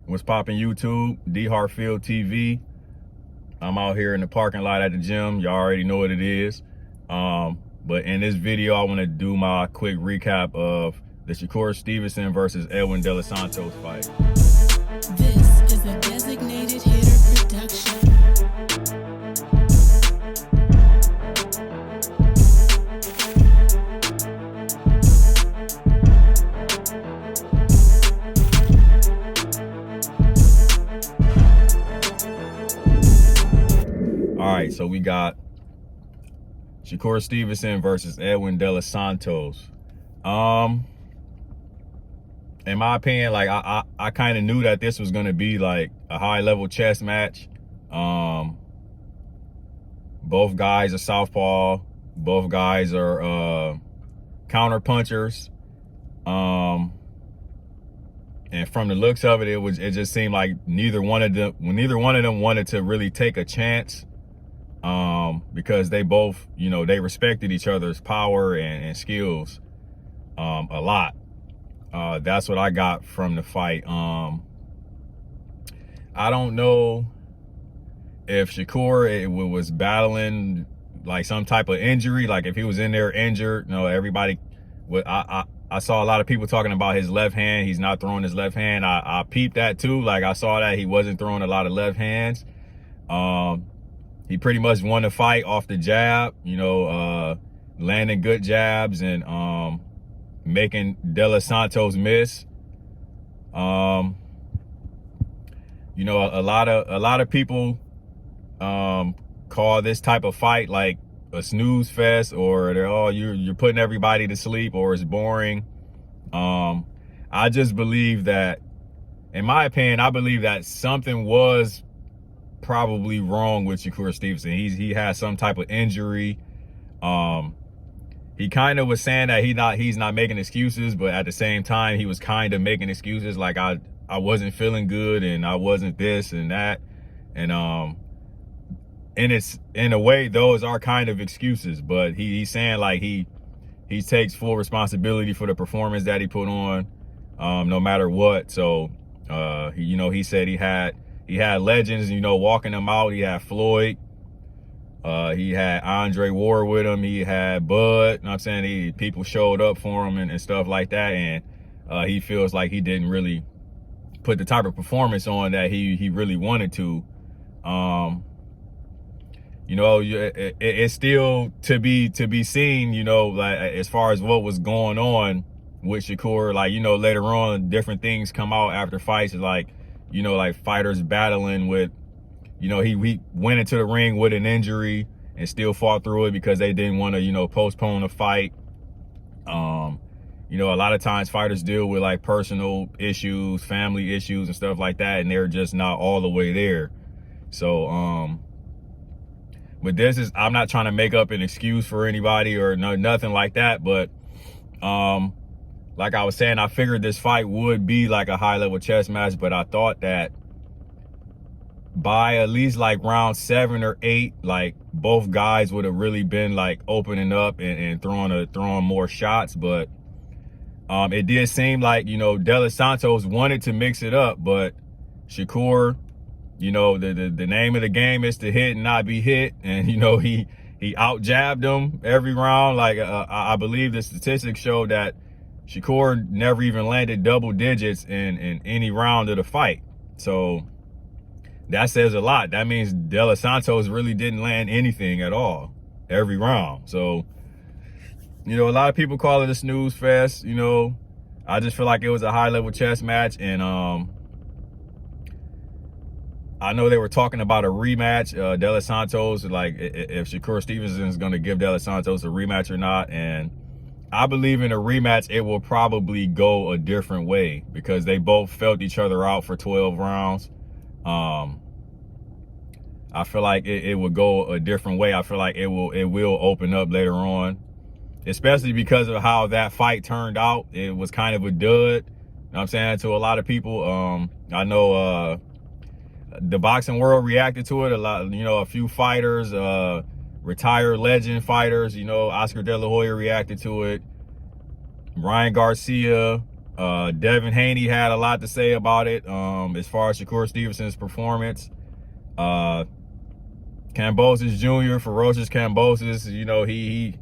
What's poppin' YouTube? D Hartfield TV. I'm out here in the parking lot at the gym. Y'all already know what it is. But in this video, I want to do my quick recap of the Shakur Stevenson versus Edwin Santos fight. This is a Designated Hitter production. All right, so we got Shakur Stevenson versus Edwin Santos. In my opinion, like I kind of knew that this was gonna be like a high level chess match. Both guys are southpaw. Both guys are counter punchers. And from the looks of it, it just seemed like neither one of them wanted to really take a chance. Because they both, they respected each other's power and skills a lot. That's what I got from the fight. I don't know if Shakur was battling like some type of injury, like if he was in there injured. Everybody, I saw a lot of people talking about his left hand. He's not throwing his left hand. I peeped that too. Like I saw that he wasn't throwing a lot of left hands. He pretty much won the fight off the jab, landing good jabs and making Santos miss. A lot of people call this type of fight like a snooze fest, or they're you're putting everybody to sleep, or it's boring. I just believe that, in my opinion, I believe that something was probably wrong with Shakur Stevenson. He has some type of injury. He kind of was saying that he's not making excuses, but at the same time he was kind of making excuses like I wasn't feeling good and I wasn't this and that, and it's in a way those are kind of excuses, but he's saying like he takes full responsibility for the performance that he put on, no matter what. So he said he had legends, walking him out. He had Floyd. He had Andre Ward with him. He had Bud. You know what I'm saying? People showed up for him and stuff like that. And he feels like he didn't really put the type of performance on that he really wanted to. It's still to be seen, like as far as what was going on with Shakur. Like, later on, different things come out after fights, like fighters battling with, he went into the ring with an injury and still fought through it because they didn't want to, postpone a fight. A lot of times fighters deal with like personal issues, family issues and stuff like that, and they're just not all the way there. So, but I'm not trying to make up an excuse for anybody or nothing like that. But, like I was saying, I figured this fight would be like a high level chess match, but I thought that by at least like round 7 or 8, like both guys would have really been like opening up and throwing more shots. But it did seem like, Santos wanted to mix it up, but Shakur, the name of the game is to hit and not be hit. And, he out jabbed him every round. Like I believe the statistics show that Shakur never even landed double digits in any round of the fight. So that says a lot. That means Santos really didn't land anything at all every round. So, a lot of people call it a snooze fest. I just feel like it was a high level chess match. And I know they were talking about a rematch. Santos, like if Shakur Stevenson is going to give Santos a rematch or not. And I believe in a rematch, it will probably go a different way because they both felt each other out for 12 rounds. I feel like it would go a different way. I feel like it will open up later on, especially because of how that fight turned out. It was kind of a dud, you know what I'm saying, to a lot of people. I know the boxing world reacted to it a lot. A few fighters, retired legend fighters, Oscar De La Hoya reacted to it. Ryan Garcia, Devin Haney had a lot to say about it. As far as Shakur Stevenson's performance, Kambosos Jr., Ferocious Kambosos, you know, he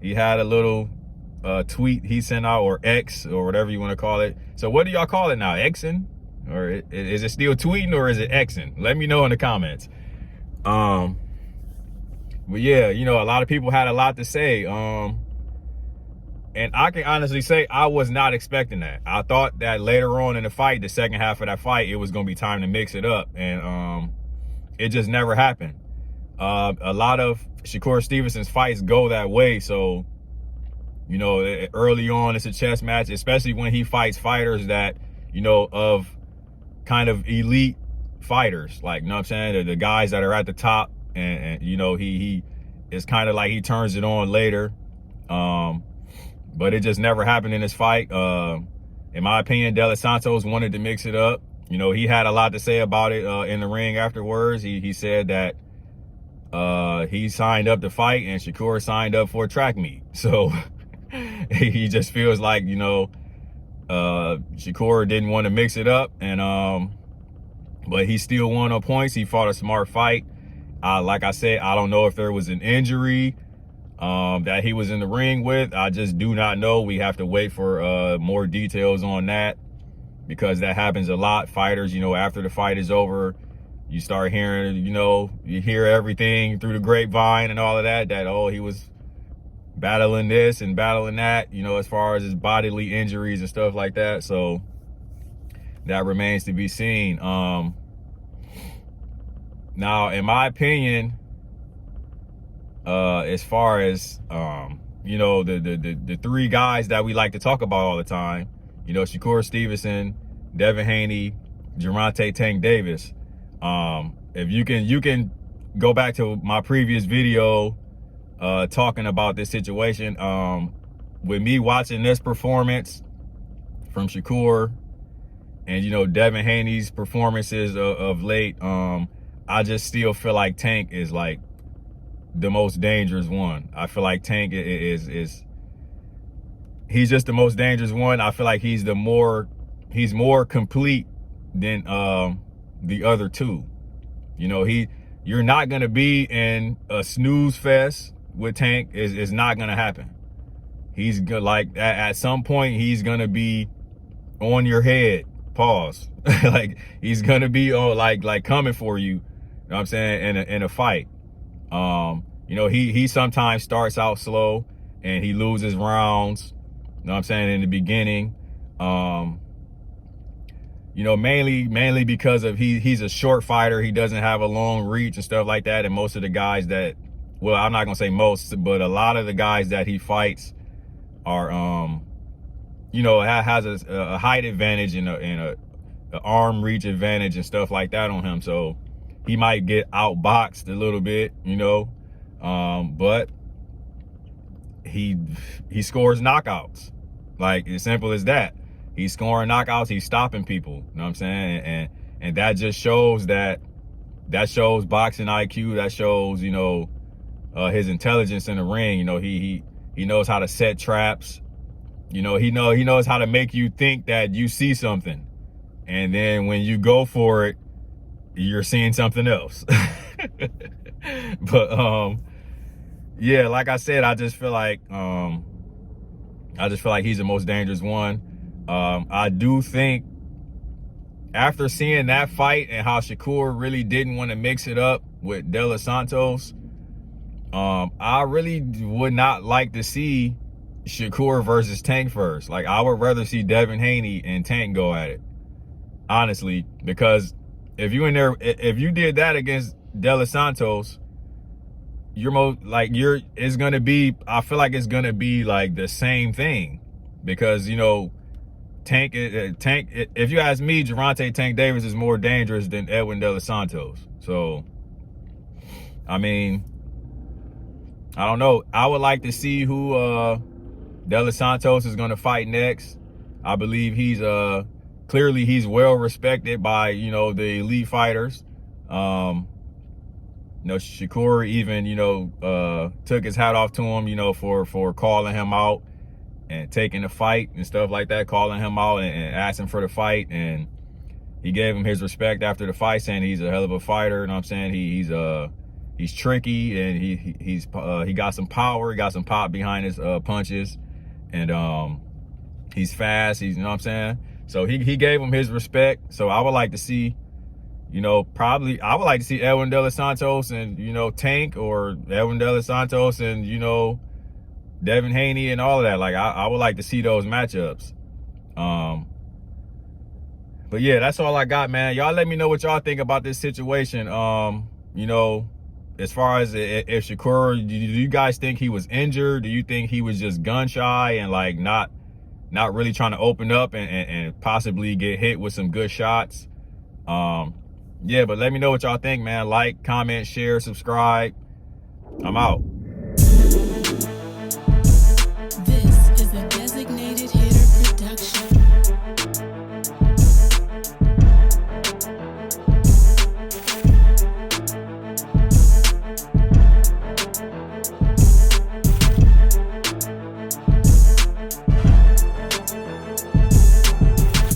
had a little tweet he sent out, or X, or whatever you want to call it. So what do y'all call it now? Xing? Or is it still tweeting, or is it Xing? Let me know in the comments. But yeah, you know, a lot of people had a lot to say. And I can honestly say I was not expecting that. I thought that later on in the fight, the second half of that fight, it was going to be time to mix it up. And it just never happened. A lot of Shakur Stevenson's fights go that way. So, you know, early on, it's a chess match, especially when he fights fighters that, you know, of kind of elite fighters. Like, you know what I'm saying? The guys that are at the top. And you know, he is kind of like he turns it on later. But it just never happened in this fight. In my opinion, Santos wanted to mix it up. You know, he had a lot to say about it in the ring afterwards. He said that he signed up to fight and Shakur signed up for a track meet. So he just feels like, you know, Shakur didn't want to mix it up. And but he still won on points. He fought a smart fight. Like I said, I don't know if there was an injury that he was in the ring with. I just do not know. We have to wait for more details on that, because that happens a lot. Fighters, you know, after the fight is over, you start hearing, you know, you hear everything through the grapevine and all of that, that, oh, he was battling this and battling that, you know, as far as his bodily injuries and stuff like that. So that remains to be seen. Now, in my opinion, as far as, you know, the three guys that we like to talk about all the time, you know, Shakur Stevenson, Devin Haney, Gervonta Tank Davis. If you can go back to my previous video talking about this situation, with me watching this performance from Shakur and, you know, Devin Haney's performances of late, I just still feel like Tank is like the most dangerous one. I feel like Tank is he's just the most dangerous one. I feel like he's more complete than the other two. You know, you're not gonna be in a snooze fest with Tank. Is not gonna happen. He's good, like at some point he's gonna be on your head. Pause. Like he's gonna be on like coming for you. You know what I'm saying? In a fight. You know, he sometimes starts out slow and he loses rounds. You know what I'm saying? In the beginning. You know, mainly because of he's a short fighter. He doesn't have a long reach and stuff like that. And most of the guys that, well, I'm not gonna say most, but a lot of the guys that he fights are, you know, has a height advantage and a arm reach advantage and stuff like that on him. So he might get outboxed a little bit, you know, but he scores knockouts. Like, as simple as that. He's scoring knockouts. He's stopping people. You know what I'm saying? And that just shows that shows boxing IQ. That shows, you know, his intelligence in the ring. You know, he knows how to set traps. You know, he knows how to make you think that you see something, and then when you go for it, you're seeing something else. But yeah, like I said, I just feel like he's the most dangerous one. I do think after seeing that fight and how Shakur really didn't want to mix it up with Santos, I really would not like to see Shakur versus Tank first. Like, I would rather see Devin Haney and Tank go at it, honestly, because if you did that against Santos, it's gonna be, I feel like it's gonna be like the same thing, because, you know, Tank, if you ask me, Gervonta Tank Davis is more dangerous than Edwin Santos. So, I mean, I don't know. I would like to see who Santos is gonna fight next. I believe he's clearly he's well respected by, you know, the elite fighters. You know, Shakur even, you know, took his hat off to him, you know, for calling him out taking the fight and stuff like that, calling him out and asking for the fight. And he gave him his respect after the fight, saying he's a hell of a fighter. You know what I'm saying? He's tricky, and he got some power, he got some pop behind his punches, and he's fast. You know what I'm saying? So he gave him his respect. So I would like to see, you know, probably I would like to see Edwin De Los Santos and, you know, Tank, or Edwin De Los Santos and, you know, Devin Haney and all of that. Like I would like to see those matchups. But yeah, that's all I got, man. Y'all let me know what y'all think about this situation. You know, as far as if Shakur, do you guys think he was injured? Do you think he was just gun shy and like not really trying to open up and possibly get hit with some good shots? Yeah, but let me know what y'all think, man. Like, comment, share, subscribe. I'm out.